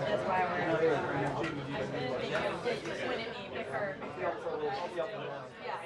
That's why we're just went at me with her. Yeah.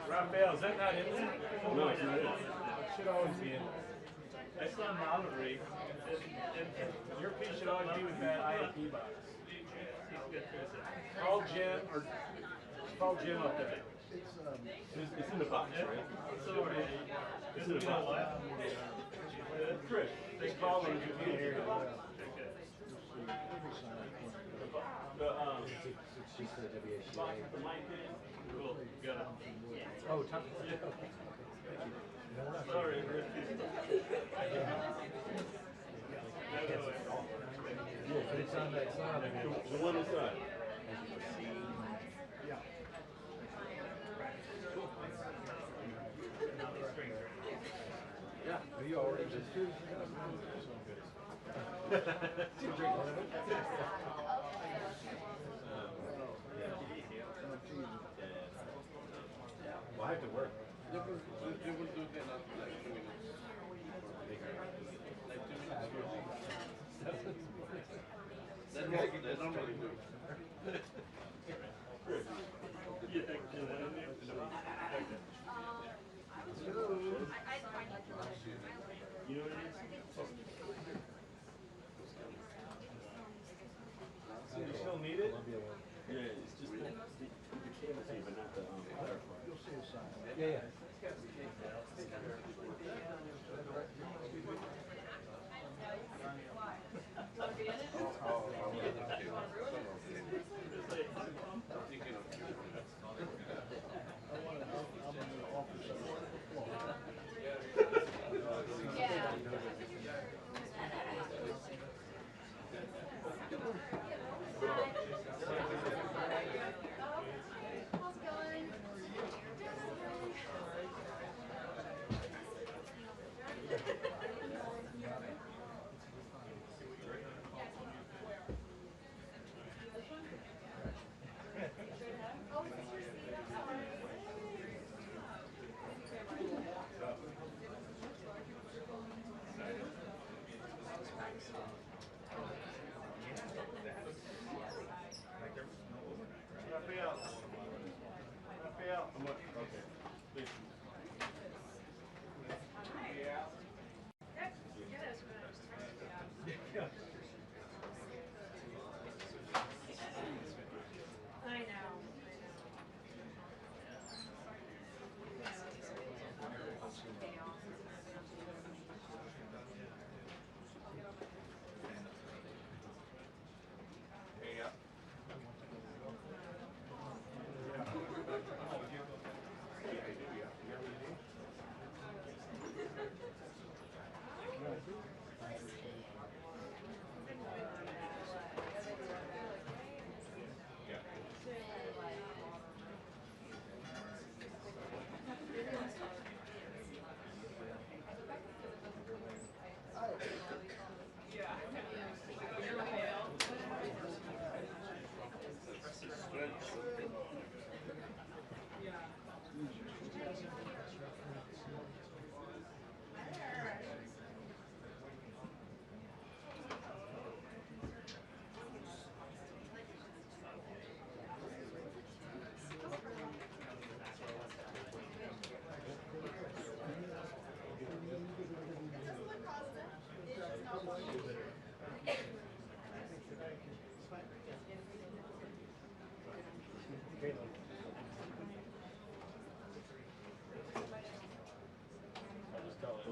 Raphael, is that not in there? No, it's not in. It should always be in. That's not an olive rig. Your piece should always be with that IAP box. Call Jim or call Jim up there. It's in the box, right? It's over here. It's in the box. Chris, just call him if you hear it. The mic in. Cool. Got it. Oh, Tom. Sorry. Yeah, but it's on that side. The one inside. Yeah. Yeah. You already just do. Well, I have to work. You will do the not like 2 minutes. Like 2 minutes. That's what they normally do. You know what it is? You still need it? Yeah, it's just the cable tee, but not the You'll see a sign. Yeah, yeah.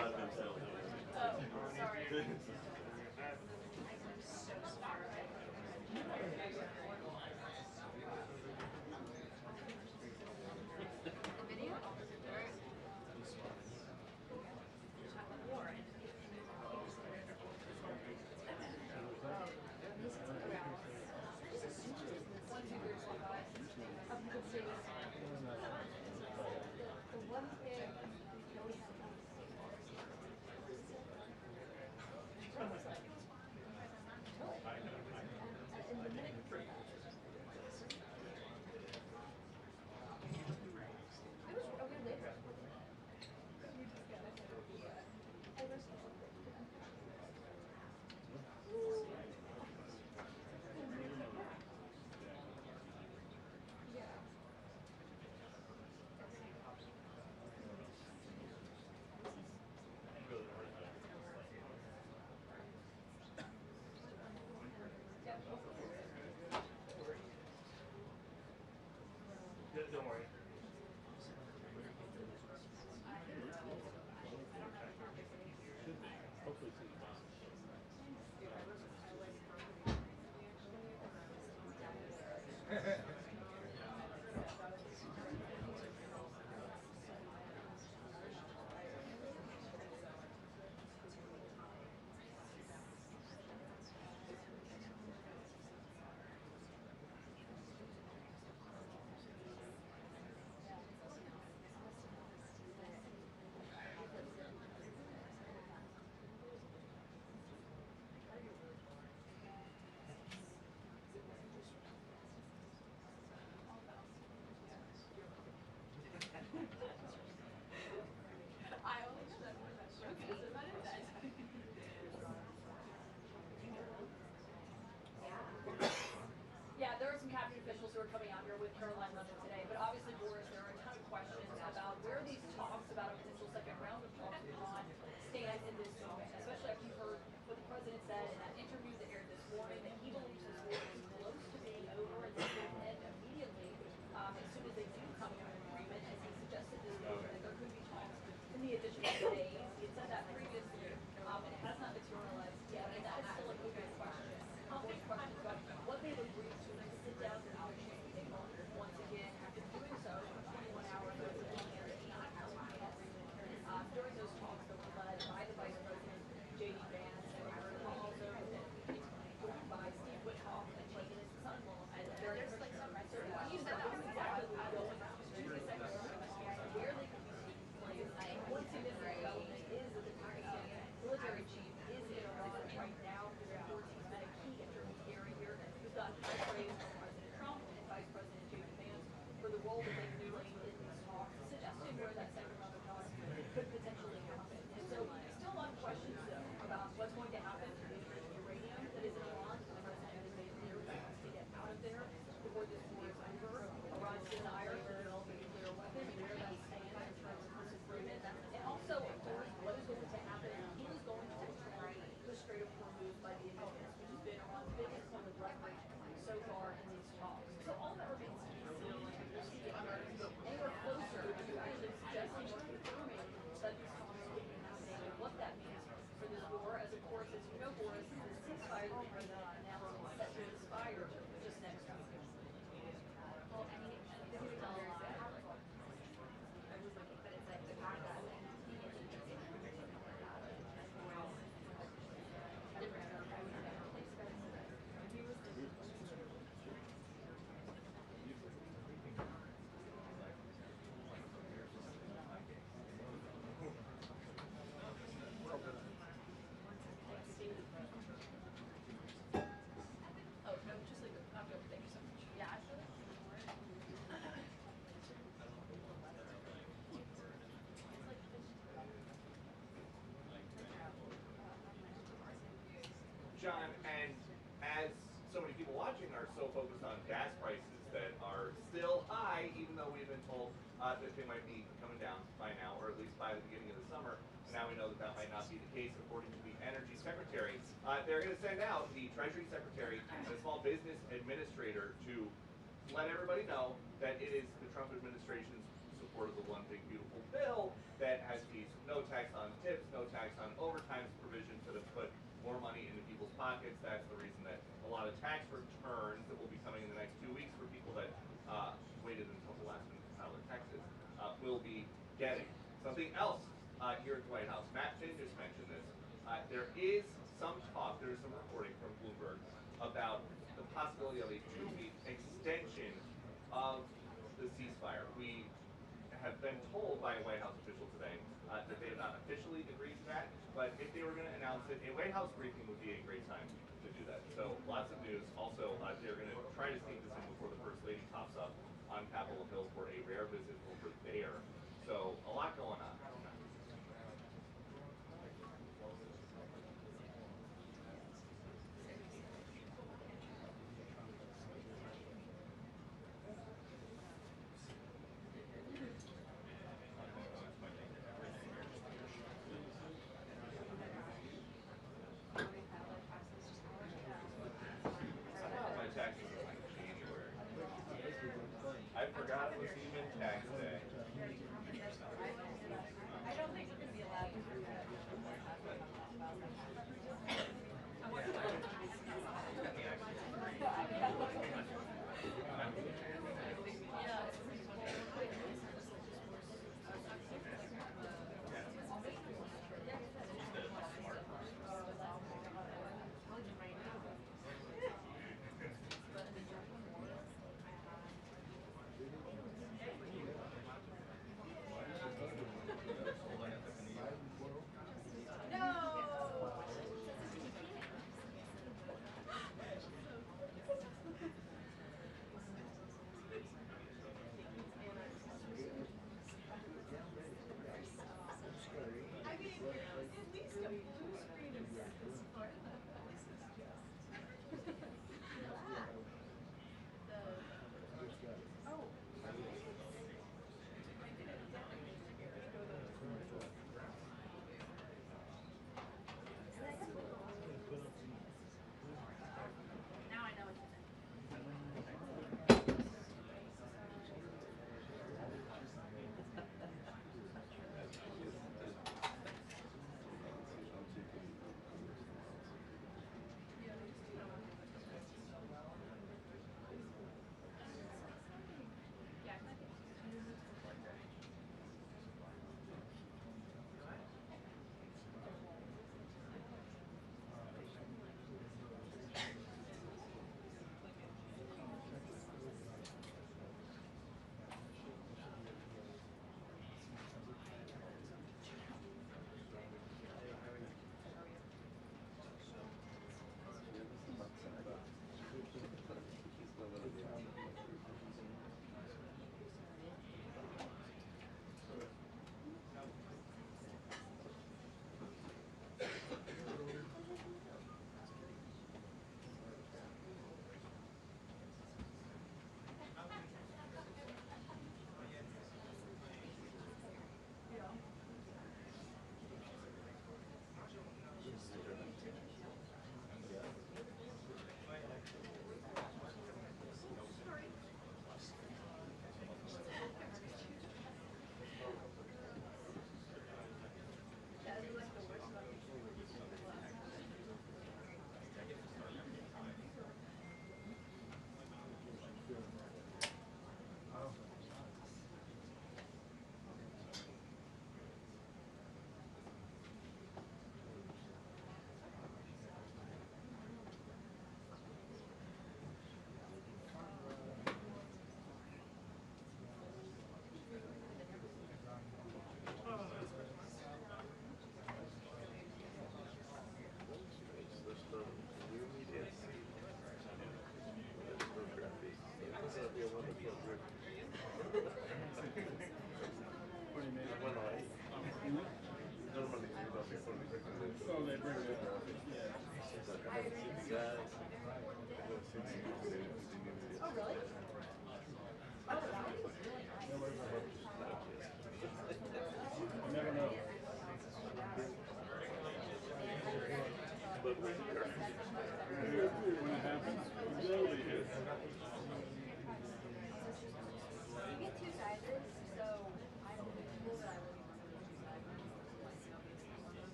let them settle down. Oh, sorry. Video? Don't worry. Hopefully see I only know that one about showcase. Is that it? Yeah, there are some cabinet officials who are coming out here with Karoline Leavitt today, but obviously, Boris, there are a ton of questions about where these talks about a potential second round of talks with Iran stand in this moment, especially after you heard what the president said in that interview that aired this morning, that he believes this war is close to being over and that it will end immediately as soon as they do come to an agreement, as he suggested this morning, that there could be talks in the additional days. He had said that previously, and it has not materialized yet, and that is still a open question. Big questions about what they've agreed to sit down and negotiate once again after doing so for 21 hours over the weekend and not having an agreement during those talks that were led by the Vice President J.D. Vance and also joined by Steve Witkoff and his son-in-law and there's like some questions about exactly what's going on to the second round of talks, where they could be taking place. One significant development is that the Pakistani military chief is in Iran right now. He's been a key intermediary here. We've got high praise from President Trump and Vice President J.D. Vance for the role that they've played in these talks, suggesting where that second round of talks could potentially happen. And so, still a lot of questions though about what's going to happen to the uranium that is in Iran. The president has made clear he wants to get out of there before this war is over. Iran's desire to develop a nuclear weapon, where that stands in terms of this agreement, and also, of course, what is going to happen. Who is going to control the Strait of Hormuz by the end of this, which has been Iran's biggest point of leverage so far in these talks. So all that remains to be seen. We'll see if we're anywhere closer to actually suggesting or confirming that these talks will be happening and what that means for this war. As of course, as you know, Boris, the ceasefire that the president announced is set to expire just next week. Well, I mean, this is still I was looking, but it's like the part that oh, no, just leave it. I'm good. Thank you so much. Yeah, actually. John, and as so many people watching are so focused on gas prices that are still high, even though we've been told that they might be coming down by now, or at least by the beginning of the summer. And now we know that that might not be the case, according to the Energy Secretary. They're going to send out the Treasury Secretary and the Small Business Administrator to let everybody know that it is the Trump administration's support of the One Big Beautiful Bill that has these no no tax on tips, no tax on overtime provision to put more money into people's pockets. That's the reason that a lot of tax returns that will be coming in the next 2 weeks for people that waited until the last minute to file their taxes will be getting. Something else here at the White House, Matt Finn just mentioned this. There is some talk, there's some reporting from Bloomberg about the possibility of a 2-week extension of the ceasefire. We have been told by a White House official today that they have not officially agreed to that, but if they were going to announce it, a White House briefing would be a great time to do that. So lots of news. Also, they're going to try to sneak this in before the First Lady pops up on Capitol Hill for a rare visit over there. So a lot going on. My taxes are like January. I forgot it was even tax day. I don't think we're going to be allowed to do that.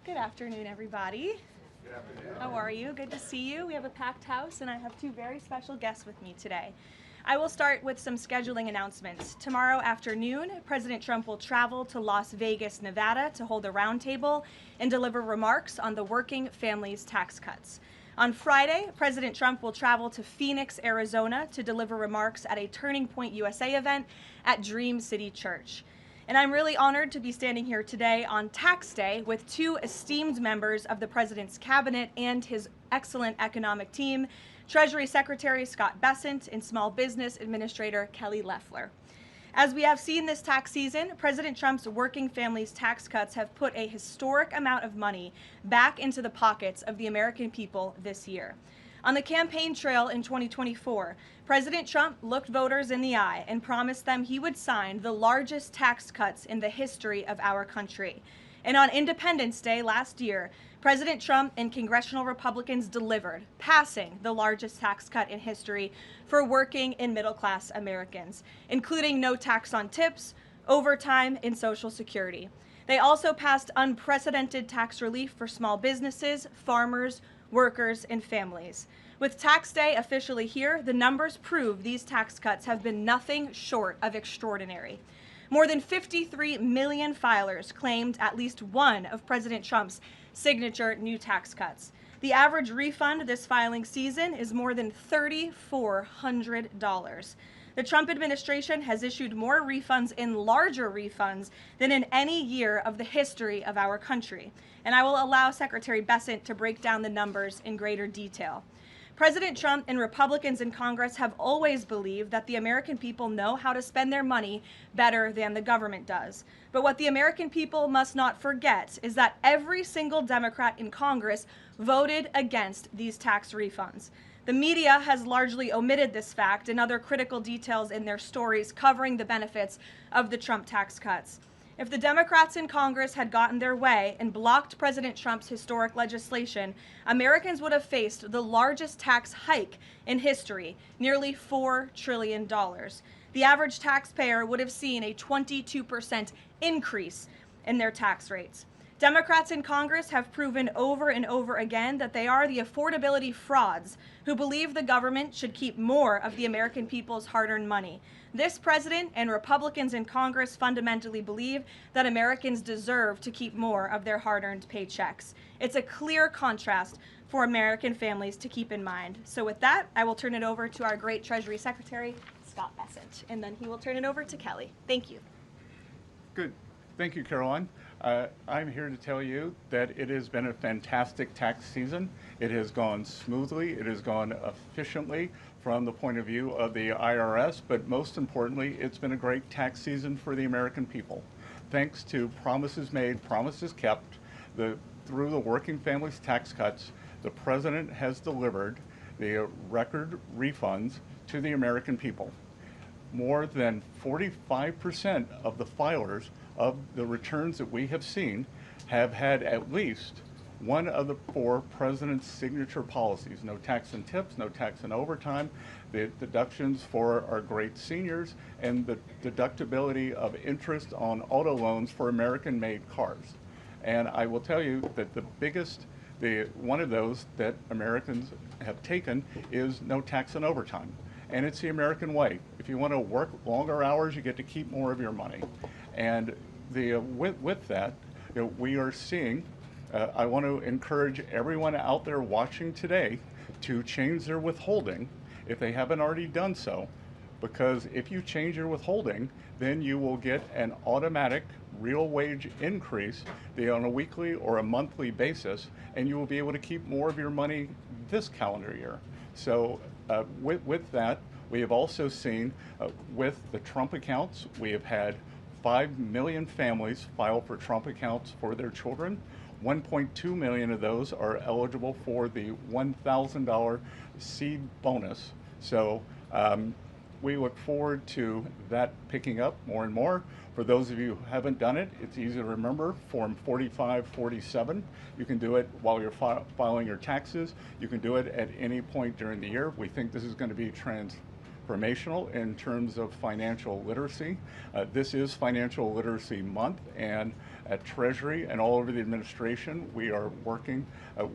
Good afternoon, everybody. Good afternoon. How are you? Good to see you. We have a packed house, and I have two very special guests with me today. I will start with some scheduling announcements. Tomorrow afternoon, President Trump will travel to Las Vegas, Nevada to hold a roundtable and deliver remarks on the working families tax cuts. On Friday, President Trump will travel to Phoenix, Arizona to deliver remarks at a Turning Point USA event at Dream City Church. And I'm really honored to be standing here today on Tax Day with two esteemed members of the President's cabinet and his excellent economic team, Treasury Secretary Scott Bessent and Small Business Administrator Kelly Loeffler. As we have seen this tax season, President Trump's working families tax cuts have put a historic amount of money back into the pockets of the American people this year. On the campaign trail in 2024, President Trump looked voters in the eye and promised them he would sign the largest tax cuts in the history of our country. And on Independence Day last year, President Trump and congressional Republicans delivered, passing the largest tax cut in history for working and middle-class Americans, including no tax on tips, overtime, and Social Security. They also passed unprecedented tax relief for small businesses, farmers, workers, and families. With Tax Day officially here, the numbers prove these tax cuts have been nothing short of extraordinary. More than 53 million filers claimed at least one of President Trump's signature new tax cuts. The average refund this filing season is more than $3,400. The Trump administration has issued more refunds and larger refunds than in any year of the history of our country. And I will allow Secretary Bessent to break down the numbers in greater detail. President Trump and Republicans in Congress have always believed that the American people know how to spend their money better than the government does. But what the American people must not forget is that every single Democrat in Congress voted against these tax refunds. The media has largely omitted this fact and other critical details in their stories covering the benefits of the Trump tax cuts. If the Democrats in Congress had gotten their way and blocked President Trump's historic legislation, Americans would have faced the largest tax hike in history, nearly $4 trillion. The average taxpayer would have seen a 22% increase in their tax rates. Democrats in Congress have proven over and over again that they are the affordability frauds who believe the government should keep more of the American people's hard-earned money. This president and Republicans in Congress fundamentally believe that Americans deserve to keep more of their hard-earned paychecks. It's a clear contrast for American families to keep in mind. So with that, I will turn it over to our great Treasury Secretary, Scott Bessent, and then he will turn it over to Kelly. Thank you. Good. Thank you, Caroline. I'm here to tell you that it has been a fantastic tax season. It has gone smoothly. It has gone efficiently from the point of view of the IRS, but most importantly, it's been a great tax season for the American people. Thanks to promises made, promises kept, through the working families tax cuts, the president has delivered the record refunds to the American people. More than 45% of the filers of the returns that we have seen have had at least one of the four president's signature policies: no tax on tips, no tax on overtime, the deductions for our great seniors, and the deductibility of interest on auto loans for American-made cars. And I will tell you that the biggest, one of those that Americans have taken is no tax on overtime. And it's the American way. If you want to work longer hours, you get to keep more of your money. And with that, we are seeing, I want to encourage everyone out there watching today to change their withholding if they haven't already done so, because if you change your withholding, then you will get an automatic real wage increase on a weekly or a monthly basis, and you will be able to keep more of your money this calendar year. So with that, we have also seen with the Trump accounts, we have had 5 million families file for Trump accounts for their children. 1.2 million of those are eligible for the $1,000 seed bonus. So we look forward to that picking up more and more. For those of you who haven't done it, it's easy to remember, Form 4547. You can do it while you're filing your taxes. You can do it at any point during the year. We think this is going to be transformational in terms of financial literacy. This is Financial Literacy Month, and at Treasury and all over the administration, we are working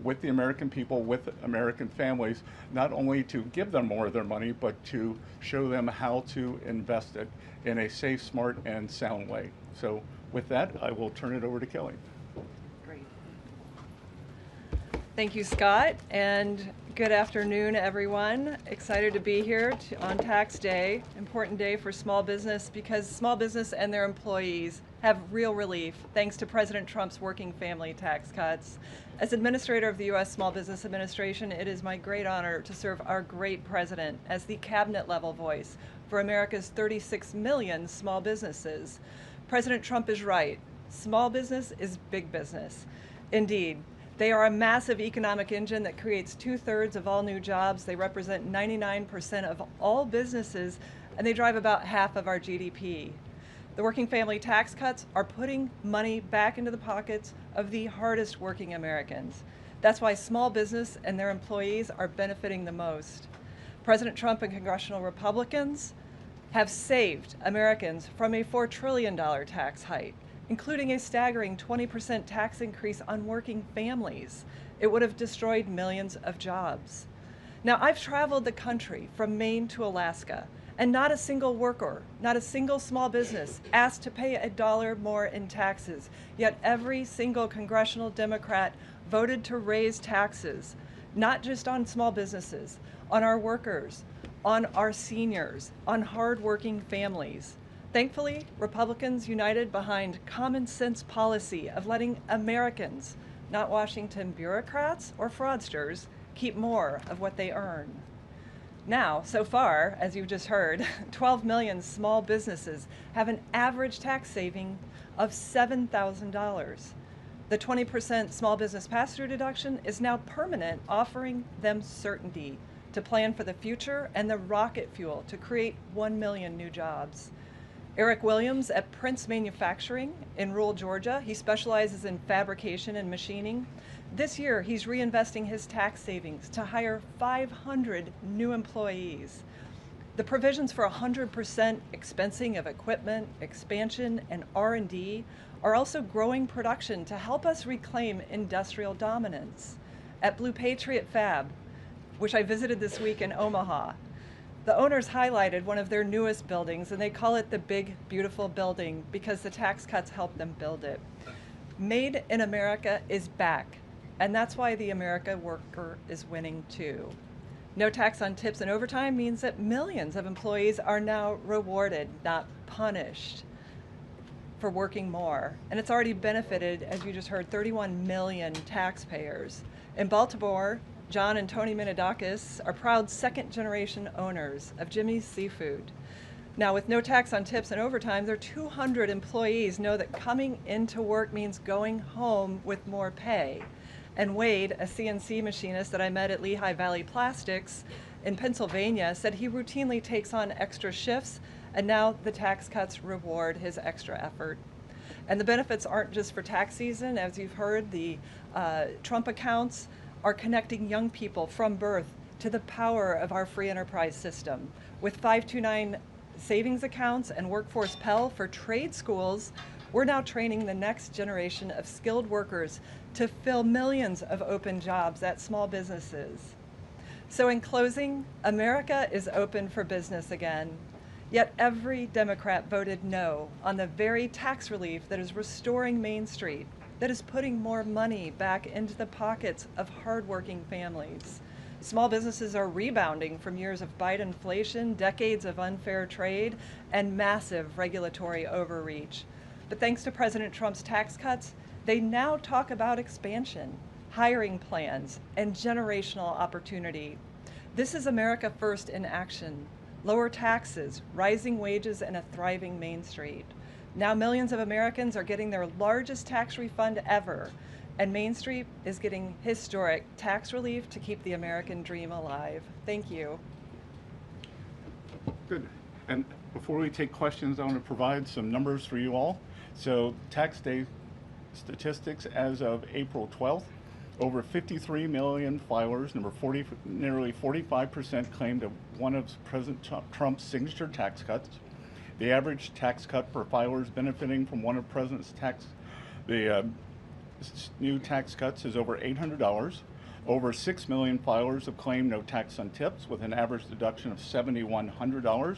with the American people, with American families, not only to give them more of their money, but to show them how to invest it in a safe, smart, and sound way. So with that, I will turn it over to Kelly. Great. Thank you, Scott, and good afternoon, everyone. Excited to be here on Tax Day, important day for small business because small business and their employees have real relief thanks to President Trump's working family tax cuts. As Administrator of the U.S. Small Business Administration, it is my great honor to serve our great president as the cabinet-level voice for America's 36 million small businesses. President Trump is right. Small business is big business. Indeed, they are a massive economic engine that creates 2/3 of all new jobs. They represent 99% of all businesses, and they drive about half of our GDP. The working family tax cuts are putting money back into the pockets of the hardest working Americans. That's why small business and their employees are benefiting the most. President Trump and congressional Republicans have saved Americans from a $4 trillion tax hike, including a staggering 20% tax increase on working families. It would have destroyed millions of jobs. Now, I've traveled the country from Maine to Alaska, and not a single worker, not a single small business asked to pay $1 more in taxes, yet every single congressional Democrat voted to raise taxes, not just on small businesses, on our workers, on our seniors, on hardworking families. Thankfully, Republicans united behind common sense policy of letting Americans, not Washington bureaucrats or fraudsters, keep more of what they earn. Now, so far, as you've just heard, 12 million small businesses have an average tax saving of $7,000. The 20% small business pass-through deduction is now permanent, offering them certainty to plan for the future and the rocket fuel to create 1 million new jobs. Eric Williams at Prince Manufacturing in rural Georgia, he specializes in fabrication and machining. This year, he's reinvesting his tax savings to hire 500 new employees. The provisions for 100% expensing of equipment, expansion, and R&D are also growing production to help us reclaim industrial dominance. At Blue Patriot Fab, which I visited this week in Omaha, the owners highlighted one of their newest buildings, and they call it the Big Beautiful Building because the tax cuts helped them build it. Made in America is back, and that's why the America worker is winning too. No tax on tips and overtime means that millions of employees are now rewarded, not punished, for working more. And it's already benefited, as you just heard, 31 million taxpayers. In Baltimore, John and Tony Minidakis are proud second-generation owners of Jimmy's Seafood. Now, with no tax on tips and overtime, their 200 employees know that coming into work means going home with more pay. And Wade, a CNC machinist that I met at Lehigh Valley Plastics in Pennsylvania, said he routinely takes on extra shifts, and now the tax cuts reward his extra effort. And the benefits aren't just for tax season. As you've heard, the Trump accounts are connecting young people from birth to the power of our free enterprise system. With 529 savings accounts and Workforce Pell for trade schools, we're now training the next generation of skilled workers to fill millions of open jobs at small businesses. So in closing, America is open for business again. Yet every Democrat voted no on the very tax relief that is restoring Main Street, that is putting more money back into the pockets of hardworking families. Small businesses are rebounding from years of Biden inflation, decades of unfair trade, and massive regulatory overreach. But thanks to President Trump's tax cuts, they now talk about expansion, hiring plans, and generational opportunity. This is America First in action. Lower taxes, rising wages, and a thriving Main Street. Now millions of Americans are getting their largest tax refund ever, and Main Street is getting historic tax relief to keep the American dream alive. Thank you. Good. And before we take questions, I want to provide some numbers for you all. So tax day statistics as of April 12th, Over 53 million filers, nearly 45% claimed one of President Trump's signature tax cuts. The average tax cut for filers benefiting from one of President's new tax cuts is over $800. Over 6 million filers have claimed no tax on tips with an average deduction of $7,100.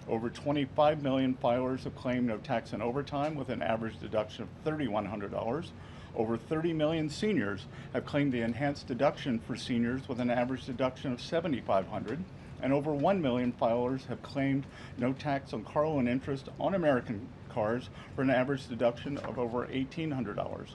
Over 25 million filers have claimed no tax on overtime with an average deduction of $3,100. Over 30 million seniors have claimed the enhanced deduction for seniors with an average deduction of $7,500. And over 1 million filers have claimed no tax on car loan interest on American cars for an average deduction of over $1,800.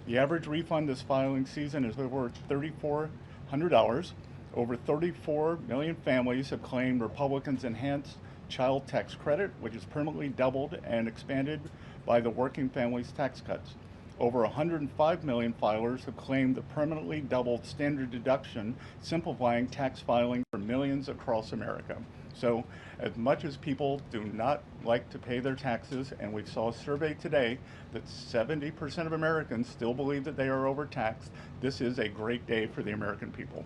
The average refund this filing season is over $3,400. Over 34 million families have claimed Republicans' enhanced child tax credit, which is permanently doubled and expanded by the working families tax cuts. Over 105 million filers have claimed the permanently doubled standard deduction, simplifying tax filing for millions across America. So as much as people do not like to pay their taxes, and we saw a survey today that 70% of Americans still believe that they are overtaxed, this is a great day for the American people.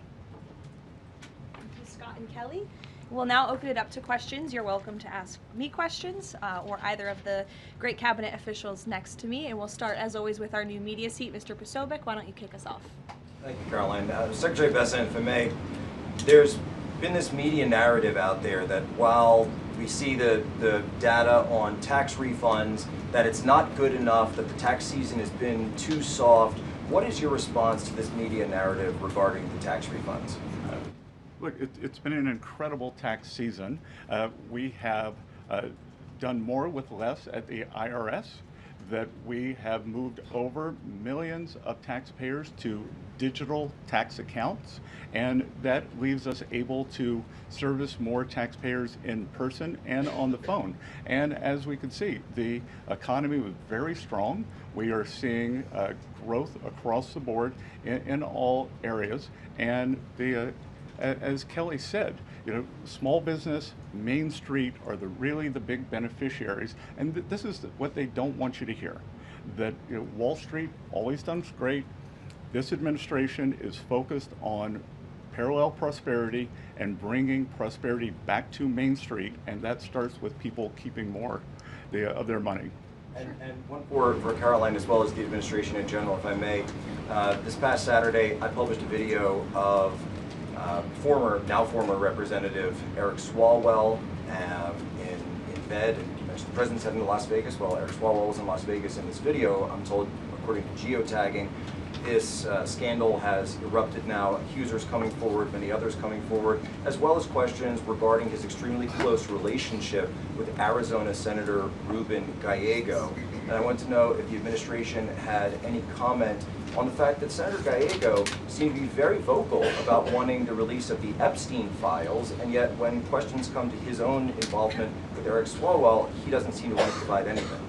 Thank you, Scott and Kelly. We'll now open it up to questions. You're welcome to ask me questions or either of the great cabinet officials next to me. And we'll start, as always, with our new media seat, Mr. Posobiec. Why don't you kick us off? Thank you, Caroline. Secretary Bessent, if I may, there's been this media narrative out there that while we see the data on tax refunds, that it's not good enough, that the tax season has been too soft. What is your response to this media narrative regarding the tax refunds? Look, it's been an incredible tax season. We have done more with less at the IRS, that we have moved over millions of taxpayers to digital tax accounts, and that leaves us able to service more taxpayers in person and on the phone. And as we can see, the economy was very strong. We are seeing growth across the board in all areas, and as Kelly said, small business, Main Street are really the big beneficiaries, and this is what they don't want you to hear. That Wall Street always done great. This administration is focused on parallel prosperity and bringing prosperity back to Main Street, and that starts with people keeping more of their money. And one for Caroline as well as the administration in general, if I may. This past Saturday, I published a video of now former Representative Eric Swalwell in bed. The president's heading to Las Vegas. Well, Eric Swalwell was in Las Vegas in this video. I'm told, according to geotagging, this scandal has erupted now. Accusers coming forward, many others coming forward, as well as questions regarding his extremely close relationship with Arizona Senator Ruben Gallego. And I want to know if the administration had any comment on the fact that Senator Gallego seemed to be very vocal about wanting the release of the Epstein files, and yet when questions come to his own involvement with Eric Swalwell, he doesn't seem to want to provide anything.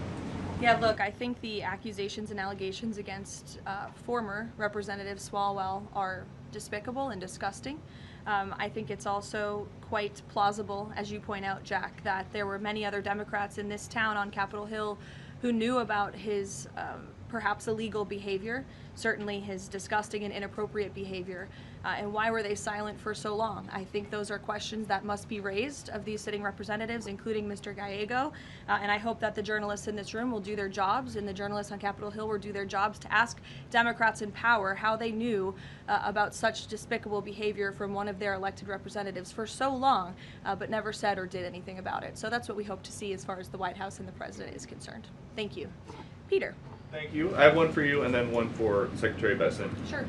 Yeah, look, I think the accusations and allegations against former Representative Swalwell are despicable and disgusting. I think it's also quite plausible, as you point out, Jack, that there were many other Democrats in this town on Capitol Hill who knew about his perhaps illegal behavior, certainly his disgusting and inappropriate behavior, and why were they silent for so long? I think those are questions that must be raised of these sitting representatives, including Mr. Gallego, and I hope that the journalists in this room will do their jobs, and the journalists on Capitol Hill will do their jobs to ask Democrats in power how they knew about such despicable behavior from one of their elected representatives for so long, but never said or did anything about it. So that's what we hope to see as far as the White House and the President is concerned. Thank you. Peter. Thank you. I have one for you and then one for Secretary Bessent. Sure.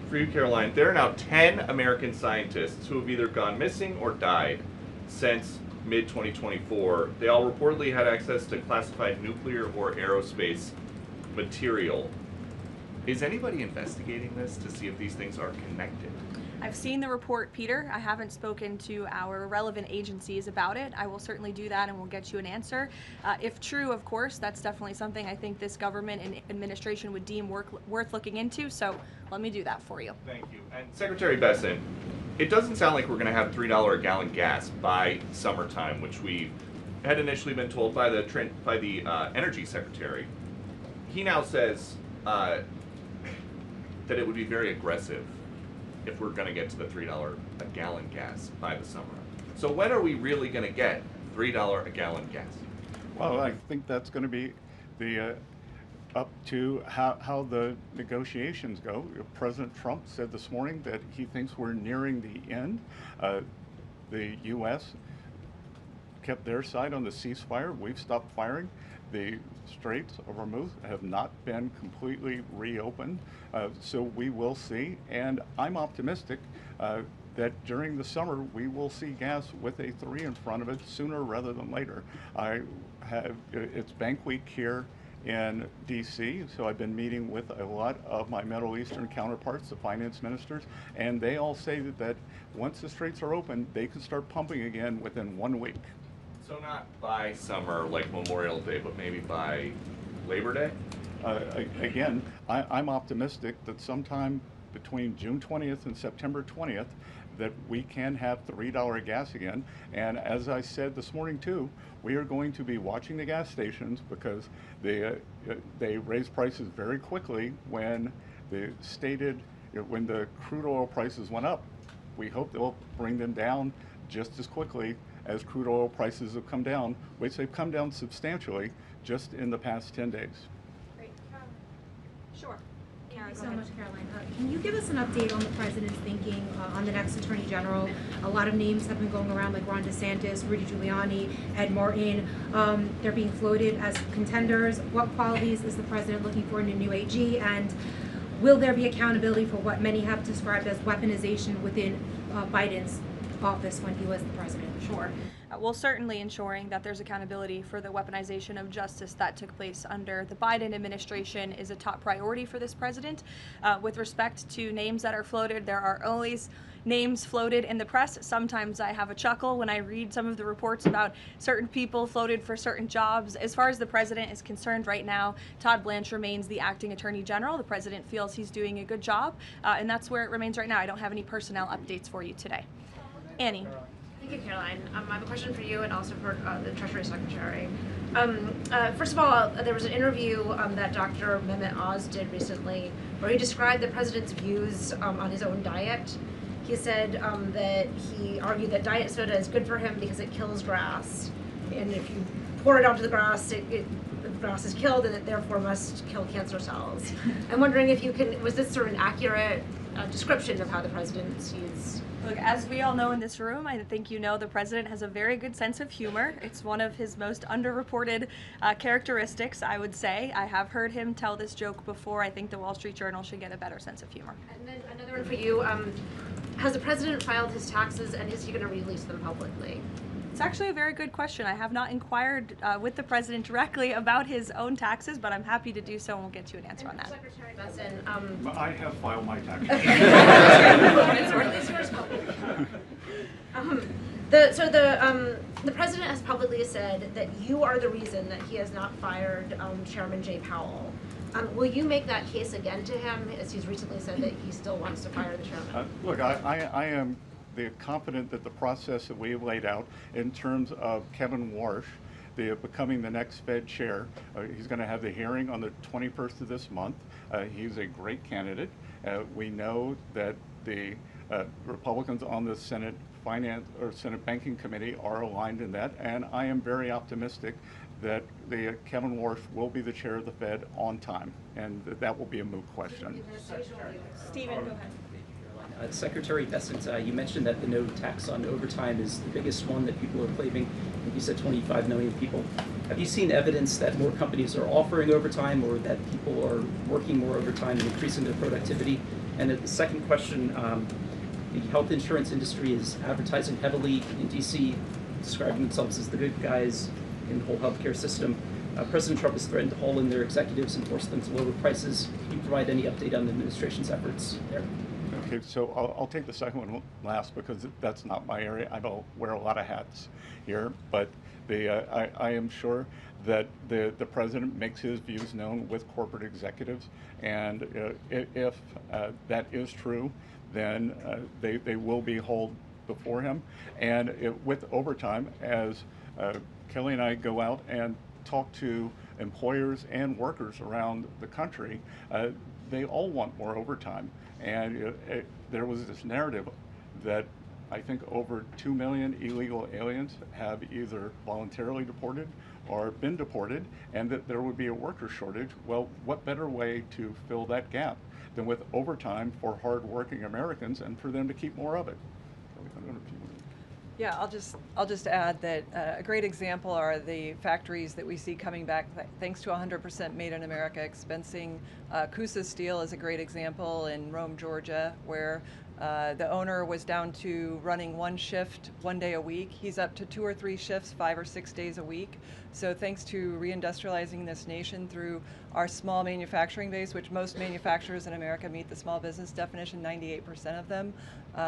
For you, Caroline, there are now 10 American scientists who have either gone missing or died since mid-2024. They all reportedly had access to classified nuclear or aerospace material. Is anybody investigating this to see if these things are connected? I've seen the report, Peter. I haven't spoken to our relevant agencies about it. I will certainly do that and we'll get you an answer. If true, of course, that's definitely something I think this government and administration would deem worth looking into, so let me do that for you. Thank you. And Secretary Bessent, it doesn't sound like we're going to have $3 a gallon gas by summertime, which we had initially been told by the Energy Secretary. He now says that it would be very aggressive if we're going to get to the $3 a gallon gas by the summer. So when are we really going to get $3 a gallon gas? Well, I think that's going to be the up to how the negotiations go. President Trump said this morning that he thinks we're nearing the end. The U.S. kept their side on the ceasefire. We've stopped firing. The Straits of Hormuz have not been completely reopened, so we will see. And I'm optimistic that during the summer we will see gas with a 3 in front of it sooner rather than later. It's Bank Week here in D.C., so I've been meeting with a lot of my Middle Eastern counterparts, the finance ministers, and they all say that once the straits are open, they can start pumping again within 1 week. So not by summer, like Memorial Day, but maybe by Labor Day? Again, I'm optimistic that sometime between June 20th and September 20th that we can have $3 gas again. And as I said this morning too, we are going to be watching the gas stations because they raise prices very quickly when when the crude oil prices went up. We hope they'll bring them down just as quickly as crude oil prices have come down, which they've come down substantially just in the past 10 days. Great. Sure. Thank you so much, Caroline. Can you give us an update on the president's thinking on the next attorney general? A lot of names have been going around, like Ron DeSantis, Rudy Giuliani, Ed Martin. They're being floated as contenders. What qualities is the president looking for in a new AG? And will there be accountability for what many have described as weaponization within Biden's office when he was the president? Sure. Well, certainly ensuring that there's accountability for the weaponization of justice that took place under the Biden administration is a top priority for this president. With respect to names that are floated, there are always names floated in the press. Sometimes I have a chuckle when I read some of the reports about certain people floated for certain jobs. As far as the president is concerned right now, Todd Blanche remains the acting attorney general. The president feels he's doing a good job, and that's where it remains right now. I don't have any personnel updates for you today. Annie. Thank you, Caroline. I have a question for you and also for the Treasury Secretary. First of all, there was an interview that Dr. Mehmet Oz did recently where he described the president's views on his own diet. He said that he argued that diet soda is good for him because it kills grass, and if you pour it onto the grass, the grass is killed, and it therefore must kill cancer cells. I'm wondering if you can, was this sort of an accurate description of how the president sees? Look, as we all know in this room, I think you know the president has a very good sense of humor. It's one of his most underreported characteristics, I would say. I have heard him tell this joke before. I think the Wall Street Journal should get a better sense of humor. And then another one for you. Has the president filed his taxes, and is he going to release them publicly? It's actually a very good question. I have not inquired with the president directly about his own taxes, but I'm happy to do so, and we'll get you an answer on that. Secretary Besson, I have filed my taxes. The president has publicly said that you are the reason that he has not fired Chairman Jay Powell. Will you make that case again to him, as he's recently said that he still wants to fire the chairman? Look, I am confident that the process that we have laid out in terms of Kevin Warsh, becoming the next Fed chair, he's going to have the hearing on the 21st of this month. He's a great candidate. We know that the Republicans on the Senate Senate Banking Committee are aligned in that, and I am very optimistic that Kevin Warsh will be the chair of the Fed on time, and that will be a moot question. Stephen, go ahead. Secretary Besson, you mentioned that the no tax on overtime is the biggest one that people are claiming. I think you said 25 million people. Have you seen evidence that more companies are offering overtime, or that people are working more overtime and increasing their productivity? And the second question, the health insurance industry is advertising heavily in DC, describing themselves as the good guys in the whole healthcare system. President Trump has threatened to haul in their executives and force them to lower prices. Can you provide any update on the administration's efforts there? Okay, so I'll take the second one last because that's not my area. I don't wear a lot of hats here, but I am sure that the president makes his views known with corporate executives, and if that is true, then they will be hauled before him. And with overtime, as Kelly and I go out and talk to employers and workers around the country, they all want more overtime. And there was this narrative that I think over 2 million illegal aliens have either voluntarily deported or been deported, and that there would be a worker shortage. Well, what better way to fill that gap than with overtime for hard-working Americans and for them to keep more of it? Yeah, I'll just add that a great example are the factories that we see coming back thanks to 100% Made in America expensing. Coosa Steel is a great example in Rome, Georgia, where the owner was down to running one shift 1 day a week. He's up to 2 or 3 shifts 5 or 6 days a week. So thanks to reindustrializing this nation through our small manufacturing base, which most manufacturers in America meet the small business definition, 98% of them,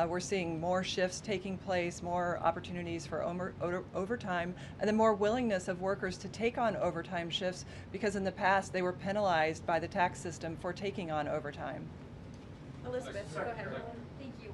we're seeing more shifts taking place, more opportunities for overtime, and then more willingness of workers to take on overtime shifts, because in the past they were penalized by the tax system for taking on overtime. Elizabeth, go ahead. Thank you.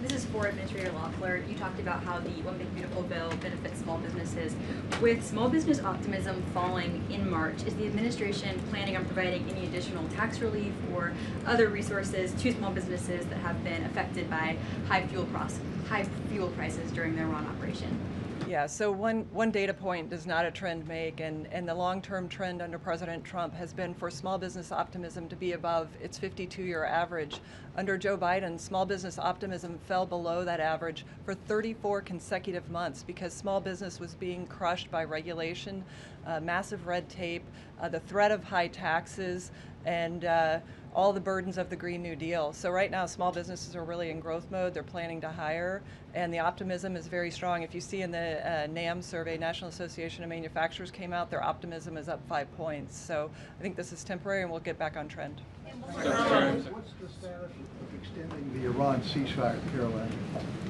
This is for Administrator Loeffler. You talked about how the One Big Beautiful Bill benefits small businesses. With small business optimism falling in March, is the administration planning on providing any additional tax relief or other resources to small businesses that have been affected by high fuel prices during their Iran operation? Yeah, so one data point does not a trend make, and the long-term trend under President Trump has been for small business optimism to be above its 52-year average. Under Joe Biden, small business optimism fell below that average for 34 consecutive months because small business was being crushed by regulation, massive red tape, the threat of high taxes, and all the burdens of the Green New Deal. So right now, small businesses are really in growth mode. They're planning to hire, and the optimism is very strong. If you see in the NAM survey, National Association of Manufacturers came out, their optimism is up 5 points. So I think this is temporary, and we'll get back on trend. What's the status of extending the Iran ceasefire, Karoline?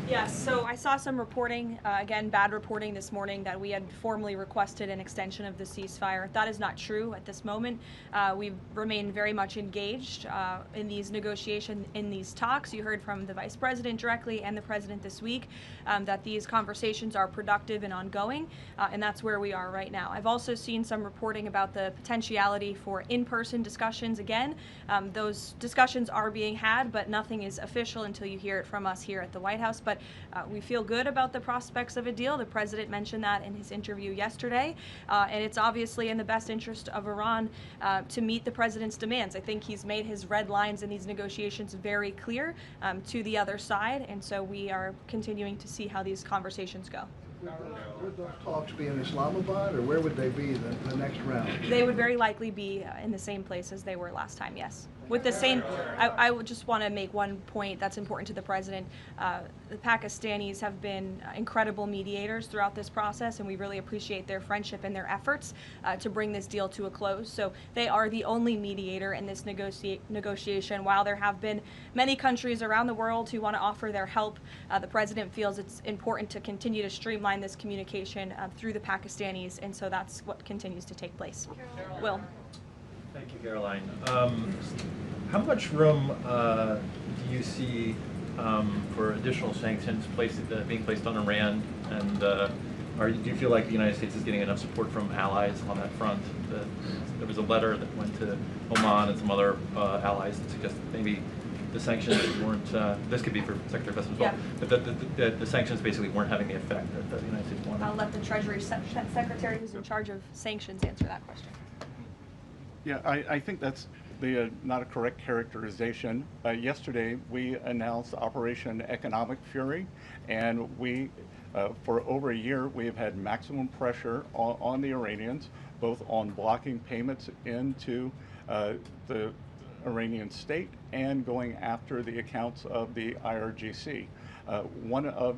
Yes, so I saw some reporting, again, bad reporting this morning, that we had formally requested an extension of the ceasefire. That is not true at this moment. We've remained very much engaged in these negotiations, in these talks. You heard from the Vice President directly and the President this week that these conversations are productive and ongoing, and that's where we are right now. I've also seen some reporting about the potentiality for in-person discussions again. Those discussions are being had, but nothing is official until you hear it from us here at the White House. But we feel good about the prospects of a deal. The President mentioned that in his interview yesterday, and it's obviously in the best interest of Iran to meet the President's demands. I think he's made his red lines in these negotiations very clear to the other side, and so we are continuing to see how these conversations go. Would those talks be in Islamabad, or where would they be the next round? They would very likely be in the same place as they were last time, yes. With the same, I would just want to make one point that's important to the President. The Pakistanis have been incredible mediators throughout this process, and we really appreciate their friendship and their efforts to bring this deal to a close. So they are the only mediator in this negotiation. While there have been many countries around the world who want to offer their help, the President feels it's important to continue to streamline this communication through the Pakistanis, and so that's what continues to take place. Will. Thank you, Karoline. How much room do you see for additional sanctions being placed on Iran? And do you feel like the United States is getting enough support from allies on that front? There was a letter that went to Oman and some other allies that suggested maybe the sanctions weren't, this could be for Secretary Best as well, but the sanctions basically weren't having the effect that the United States wanted. I'll let the Treasury Secretary who's in charge of sanctions answer that question. Yeah, I think that's not a correct characterization. Yesterday, we announced Operation Economic Fury, and we, for over a year, we have had maximum pressure on the Iranians, both on blocking payments into the Iranian state and going after the accounts of the IRGC. One of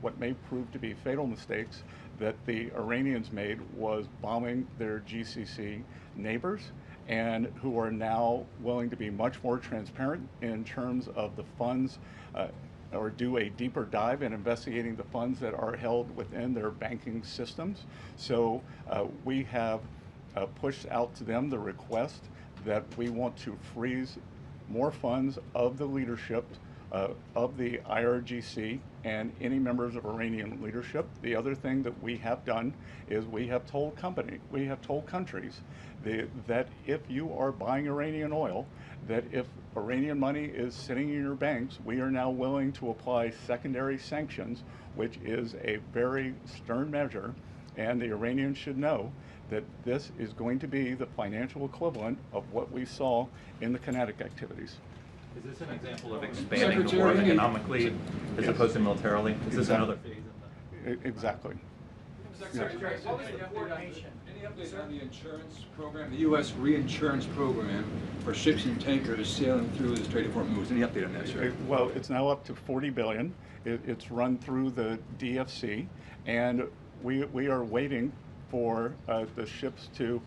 what may prove to be fatal mistakes that the Iranians made was bombing their GCC neighbors, and who are now willing to be much more transparent in terms of the funds or do a deeper dive in investigating the funds that are held within their banking systems. So we have pushed out to them the request that we want to freeze more funds of the leadership of the IRGC and any members of Iranian leadership. The other thing that we have done is we have told countries that if you are buying Iranian oil, that if Iranian money is sitting in your banks, we are now willing to apply secondary sanctions, which is a very stern measure, and the Iranians should know that this is going to be the financial equivalent of what we saw in the kinetic activities. Is this an example of expanding the war economically as opposed to militarily? Is this another phase in that? Exactly. Secretary, what was the coordination? Any update on the insurance program, the U.S. reinsurance program for ships and tankers sailing through the Strait of Hormuz? Any update on that, sir? Well, it's now up to $40 billion. It's run through the DFC, and we are waiting for the ships to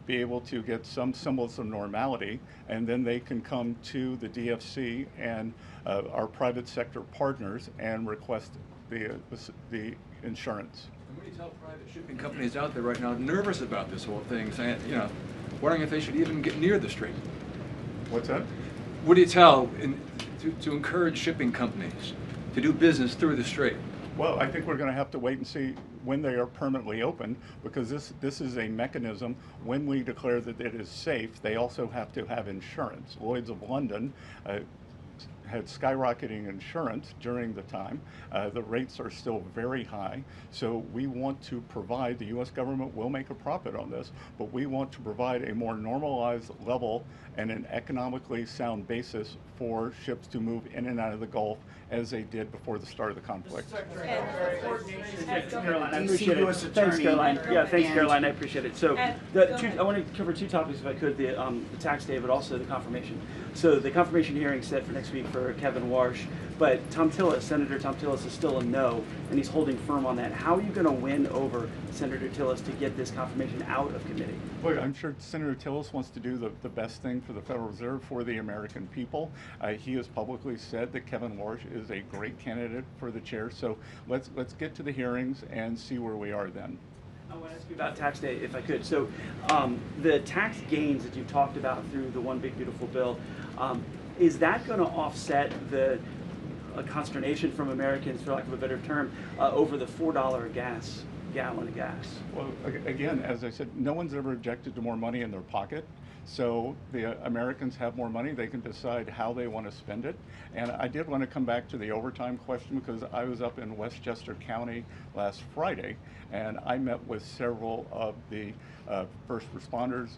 be able to get some semblance of normality, and then they can come to the DFC and our private sector partners and request the insurance. And what do you tell private shipping companies out there right now nervous about this whole thing, saying, wondering if they should even get near the strait? What's that? What do you tell to encourage shipping companies to do business through the strait? Well, I think we're going to have to wait and see when they are permanently open, because this is a mechanism. When we declare that it is safe, they also have to have insurance. Lloyd's of London had skyrocketing insurance during the time. The rates are still very high, so we want to provide, the U.S. government will make a profit on this, but we want to provide a more normalized level and an economically sound basis for ships to move in and out of the Gulf as they did before the start of the conflict. Caroline, I appreciate it. Thanks, Caroline. Yeah, thanks, Caroline. I appreciate it. So, I want to cover two topics, if I could: the tax day, but also the confirmation. So, the confirmation hearing set for next week for Kevin Warsh, but Senator Tom Tillis, is still a no, and he's holding firm on that. How are you going to win over Senator Tillis to get this confirmation out of committee? Well, I'm sure Senator Tillis wants to do the best thing for the Federal Reserve, for the American people. He has publicly said that Kevin Warsh is a great candidate for the chair. So let's get to the hearings and see where we are then. I want to ask you about tax day, if I could. So the tax gains that you've talked about through the One Big Beautiful Bill, is that going to offset the consternation from Americans, for lack of a better term, over the $4 a gallon of gas? Well, again, as I said, no one's ever objected to more money in their pocket. So the Americans have more money. They can decide how they want to spend it. And I did want to come back to the overtime question, because I was up in Westchester County last Friday, and I met with several of the first responders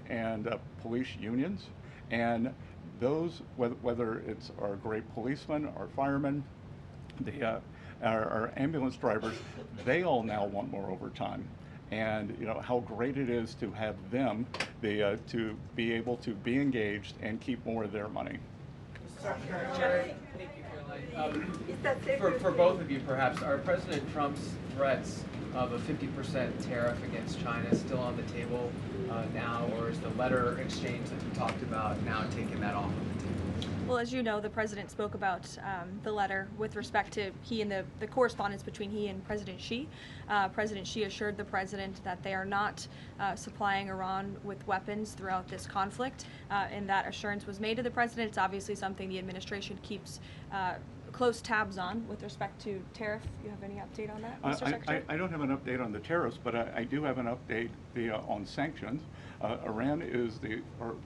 and police unions. And those, whether it's our great policemen, our firemen, our ambulance drivers, they all now want more overtime. And how great it is to have them to be able to be engaged and keep more of their money. Thank you, Caroline. For both of you, perhaps, are President Trump's threats of a 50% tariff against China still on the table now, or is the letter exchange that you talked about now taking that off of the table? Well, as you know, the president spoke about the letter with respect to he and the correspondence between he and President Xi. President Xi assured the president that they are not supplying Iran with weapons throughout this conflict, and that assurance was made to the president. It's obviously something the administration keeps close tabs on with respect to tariff. You have any update on that, Mr. Secretary? I don't have an update on the tariffs, but I do have an update on sanctions. Iran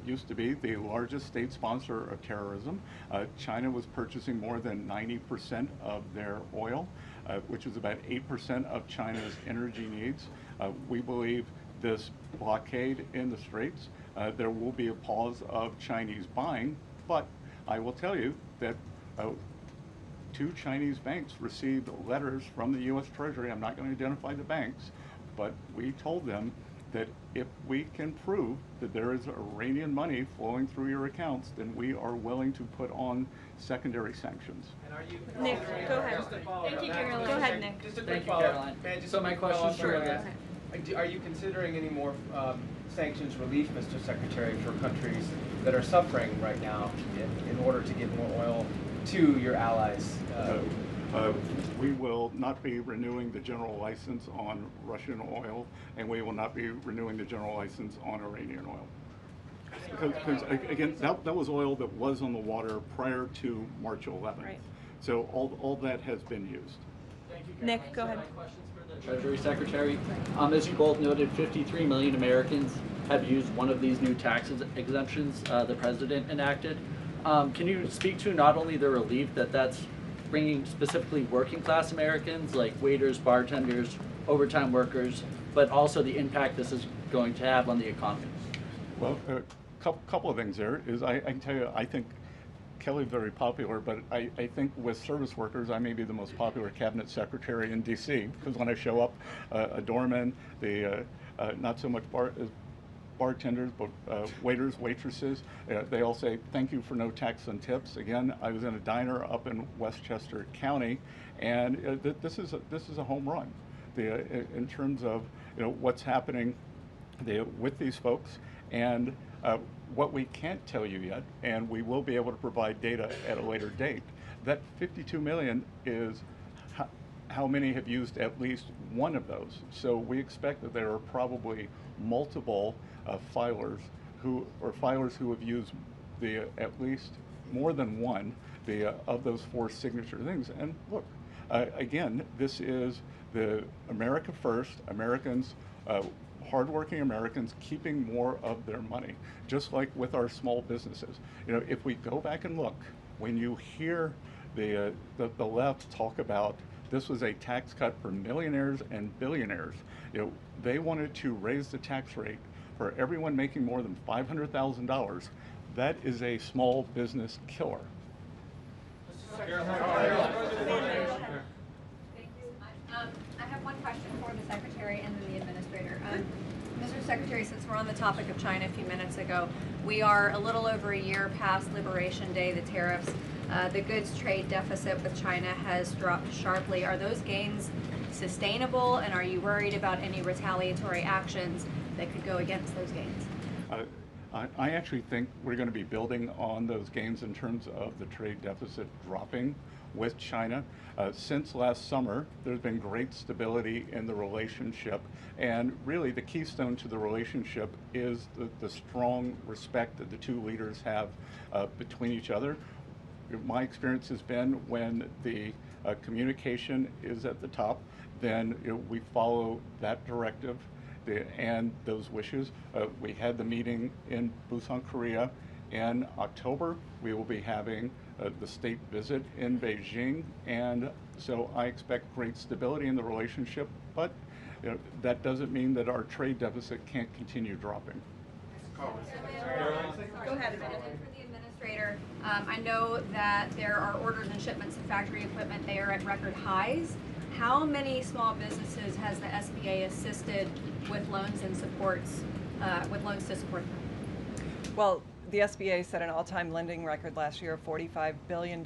used to be the largest state sponsor of terrorism. China was purchasing more than 90% of their oil, which is about 8% of China's energy needs. We believe this blockade in the Straits, there will be a pause of Chinese buying, but I will tell you that 2 Chinese banks received letters from the U.S. Treasury. I'm not going to identify the banks, but we told them that if we can prove that there is Iranian money flowing through your accounts, then we are willing to put on secondary sanctions. And are you Nick, go ahead. Thank you, Caroline. Go ahead, Nick. Just a quick follow-up. So my question is, are you considering any more sanctions relief, Mr. Secretary, for countries that are suffering right now in order to get more oil to your allies? We will not be renewing the general license on Russian oil, and we will not be renewing the general license on Iranian oil. Because again, that was oil that was on the water prior to March 11th. Right. So all that has been used. Nick, go ahead. Treasury Secretary. As you both noted, 53 million Americans have used one of these new tax exemptions the president enacted. Can you speak to not only the relief that's bringing specifically working class Americans like waiters, bartenders, overtime workers, but also the impact this is going to have on the economy? Well, a couple of things there is I can tell you, I think Kelly's very popular, but I think with service workers, I may be the most popular cabinet secretary in D.C. because when I show up, a doorman, not so much bartenders, but waiters, waitresses, they all say, thank you for no tax on tips. Again, I was in a diner up in Westchester County, and this is a home run in terms of what's happening with these folks. And what we can't tell you yet, and we will be able to provide data at a later date, that 52 million is how many have used at least one of those. So we expect that there are probably multiple filers who have used at least more than one of those 4 signature things. And look, again, this is the America First, Americans, hardworking Americans keeping more of their money, just like with our small businesses. If we go back and look, when you hear the left talk about this was a tax cut for millionaires and billionaires, they wanted to raise the tax rate for everyone making more than $500,000. That is a small business killer. Thank you. I have one question for the Secretary and then the Administrator. Mr. Secretary, since we're on the topic of China a few minutes ago, we are a little over a year past Liberation Day, the tariffs. The goods trade deficit with China has dropped sharply. Are those gains sustainable, and are you worried about any retaliatory actions that could go against those gains? I actually think we're going to be building on those gains in terms of the trade deficit dropping with China. Since last summer, there's been great stability in the relationship, and really the keystone to the relationship is the strong respect that the two leaders have between each other. My experience has been when the communication is at the top, then we follow that directive and those wishes. We had the meeting in Busan, Korea. In October, we will be having the state visit in Beijing, and so I expect great stability in the relationship, but that doesn't mean that our trade deficit can't continue dropping. Go ahead. For the Administrator, I know that there are orders and shipments of factory equipment. They are at record highs. How many small businesses has the SBA assisted with loans and supports, to support them? Well, the SBA set an all-time lending record last year of $45 billion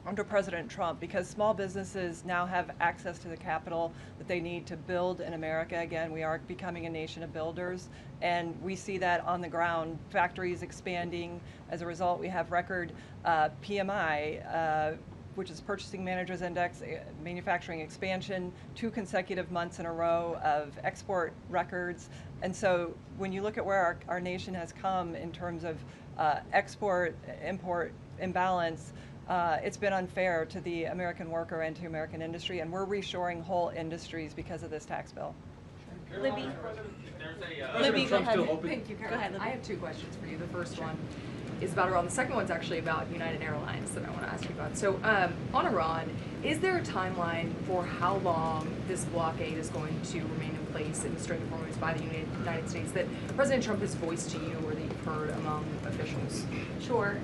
under President Trump, because small businesses now have access to the capital that they need to build in America. Again, we are becoming a nation of builders, and we see that on the ground, factories expanding. As a result, we have record PMI, which is Purchasing Managers Index, manufacturing expansion, 2 consecutive months in a row of export records. And so when you look at where our nation has come in terms of export-import imbalance, it's been unfair to the American worker and to American industry, and we're reshoring whole industries because of this tax bill. Libby. Libby, go ahead. Thank you, Caroline. Go ahead, Libby. I have 2 questions for you. The first one is about Iran. The second one's actually about United Airlines that I want to ask you about. So on Iran, is there a timeline for how long this blockade is going to remain in place in the Strait of Hormuz by the United States that President Trump has voiced to you or that you've heard among officials? Sure.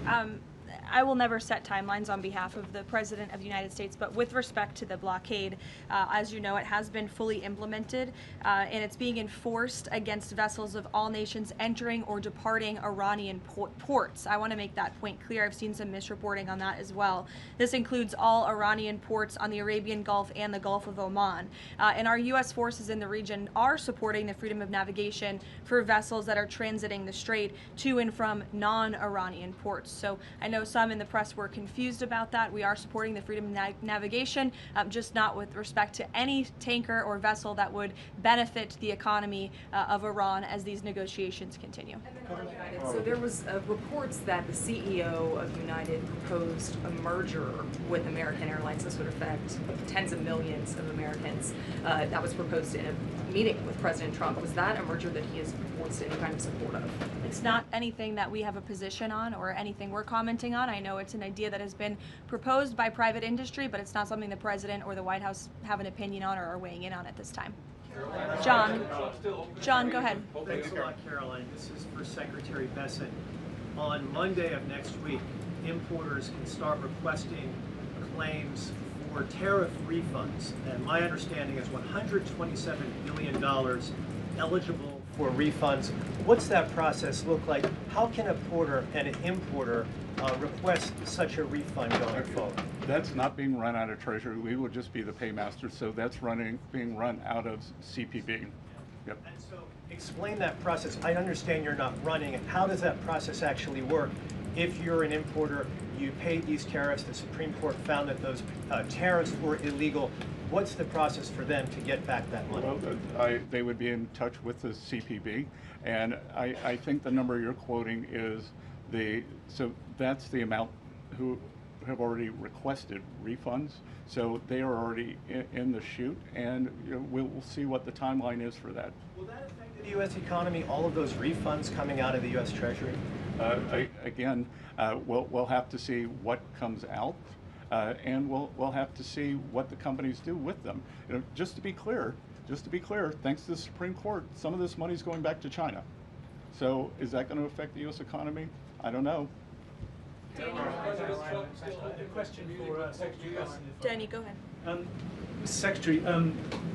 I will never set timelines on behalf of the President of the United States, but with respect to the blockade, as you know, it has been fully implemented, and it's being enforced against vessels of all nations entering or departing Iranian ports. I want to make that point clear. I've seen some misreporting on that as well. This includes all Iranian ports on the Arabian Gulf and the Gulf of Oman. And our U.S. forces in the region are supporting the freedom of navigation for vessels that are transiting the strait to and from non-Iranian ports. So I know some some in the press were confused about that. We are supporting the freedom of navigation, just not with respect to any tanker or vessel that would benefit the economy of Iran as these negotiations continue. So there was reports that the CEO of United proposed a merger with American Airlines. This would affect tens of millions of Americans. That was proposed in a meeting with President Trump. Was that a merger that he has voiced any kind of support of? It's not anything that we have a position on or anything we're commenting on. I know it's an idea that has been proposed by private industry, but it's not something the President or the White House have an opinion on or are weighing in on at this time. John, go ahead. Thanks a lot, Caroline. This is for Secretary Bessent. On Monday of next week, importers can start requesting claims for tariff refunds. And my understanding is $127 billion eligible for refunds. What's that process look like? How can a porter and an importer request such a refund going forward? That's not being run out of Treasury. We would just be the paymaster, so that's being run out of CPB. Yep. And so explain that process. I understand you're not running it. How does that process actually work? If you're an importer, you paid these tariffs, the Supreme Court found that those tariffs were illegal. What's the process for them to get back that money? Well, they would be in touch with the CPB, and I think the number you're quoting is so that's the amount who have already requested refunds. So they are already in the chute, and we'll see what the timeline is for that. Will that affect the U.S. economy, all of those refunds coming out of the U.S. Treasury? We'll have to see what comes out, and we'll have to see what the companies do with them. Just to be clear, thanks to the Supreme Court, some of this money is going back to China. So is that going to affect the U.S. economy? I don't know. A question for Secretary Bessent. Danny, go ahead. Secretary,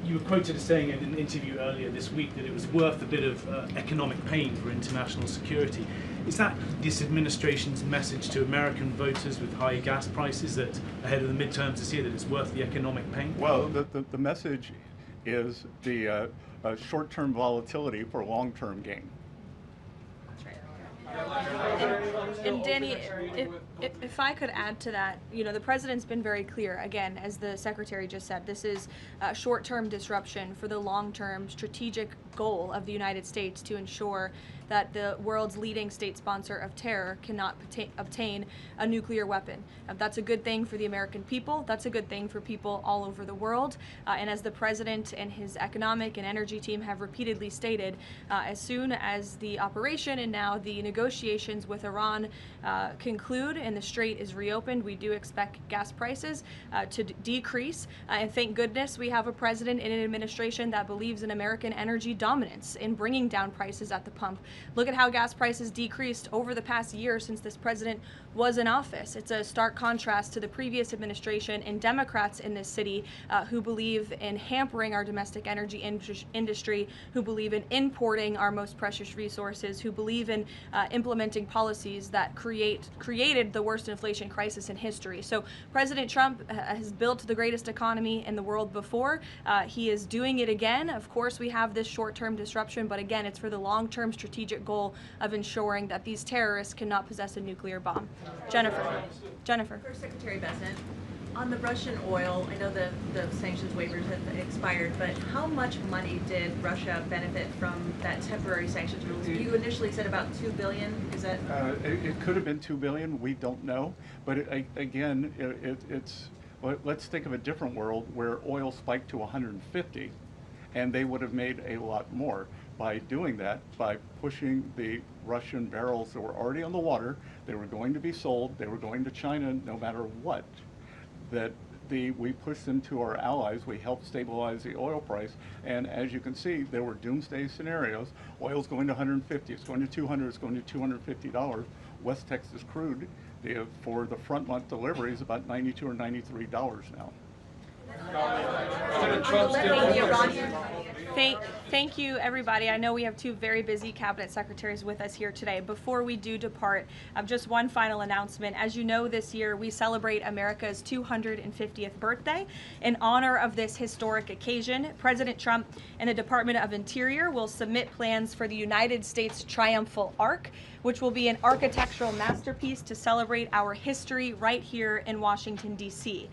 you were quoted as saying in an interview earlier this week that it was worth a bit of economic pain for international security. Is that this administration's message to American voters with high gas prices that ahead of the midterms this year that it's worth the economic pain? Well, the message is the short-term volatility for long-term gain. And Danny, if I could add to that, the President's been very clear, again, as the Secretary just said, this is a short-term disruption for the long-term strategic goal of the United States to ensure that the world's leading state sponsor of terror cannot obtain a nuclear weapon. That's a good thing for the American people. That's a good thing for people all over the world. And as the President and his economic and energy team have repeatedly stated, as soon as the operation and now the negotiations with Iran conclude and the strait is reopened, we do expect gas prices to decrease. And thank goodness we have a president and an administration that believes in American energy dominance in bringing down prices at the pump. Look at how gas prices decreased over the past year since this president was in office. It's a stark contrast to the previous administration and Democrats in this city who believe in hampering our domestic energy industry, who believe in importing our most precious resources, who believe in implementing policies that created the worst inflation crisis in history. So President Trump has built the greatest economy in the world before. He is doing it again. Of course, we have this short-term disruption, but again, it's for the long-term strategic goal of ensuring that these terrorists cannot possess a nuclear bomb. Jennifer. For Secretary Bessent, on the Russian oil, I know the sanctions waivers have expired, but how much money did Russia benefit from that temporary sanctions rules? You initially said about $2 billion. Is that? It could have been $2 billion. We don't know. But let's think of a different world where oil spiked to 150, and they would have made a lot more by doing that, by pushing the Russian barrels that were already on the water. They were going to be sold. They were going to China no matter what. We pushed them to our allies. We helped stabilize the oil price. And as you can see, there were doomsday scenarios. Oil's going to 150. It's going to 200. It's going to $250. West Texas crude for the front month delivery is about $92 or $93 now. President Trump still Thank you, everybody. I know we have two very busy cabinet secretaries with us here today. Before we do depart, just one final announcement. As you know, this year we celebrate America's 250th birthday. In honor of this historic occasion, President Trump and the Department of Interior will submit plans for the United States Triumphal Arch, which will be an architectural masterpiece to celebrate our history right here in Washington, D.C.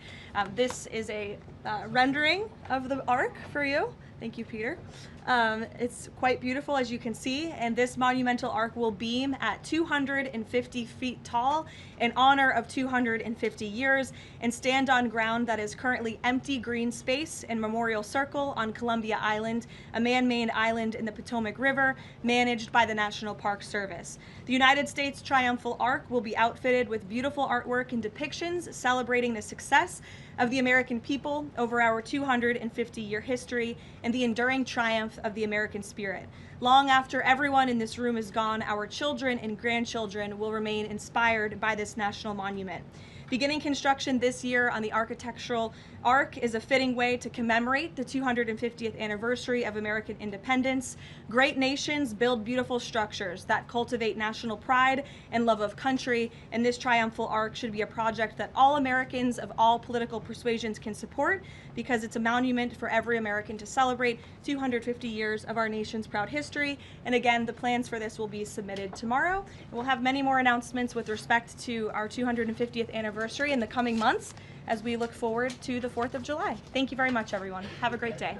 This is a rendering of the Arch for you. Thank you, Peter. It's quite beautiful, as you can see, and this monumental arch will beam at 250 feet tall in honor of 250 years and stand on ground that is currently empty green space in Memorial Circle on Columbia Island, a man-made island in the Potomac River managed by the National Park Service. The United States Triumphal Arch will be outfitted with beautiful artwork and depictions celebrating the success of the American people over our 250-year history and the enduring triumph of the American spirit. Long after everyone in this room is gone, our children and grandchildren will remain inspired by this national monument. Beginning construction this year on the architectural arch is a fitting way to commemorate the 250th anniversary of American independence. Great nations build beautiful structures that cultivate national pride and love of country, and this triumphal arch should be a project that all Americans of all political persuasions can support because it's a monument for every American to celebrate 250 years of our nation's proud history. And again, the plans for this will be submitted tomorrow. And we'll have many more announcements with respect to our 250th anniversary in the coming months as we look forward to the 4th of July. Thank you very much, everyone. Have a great day.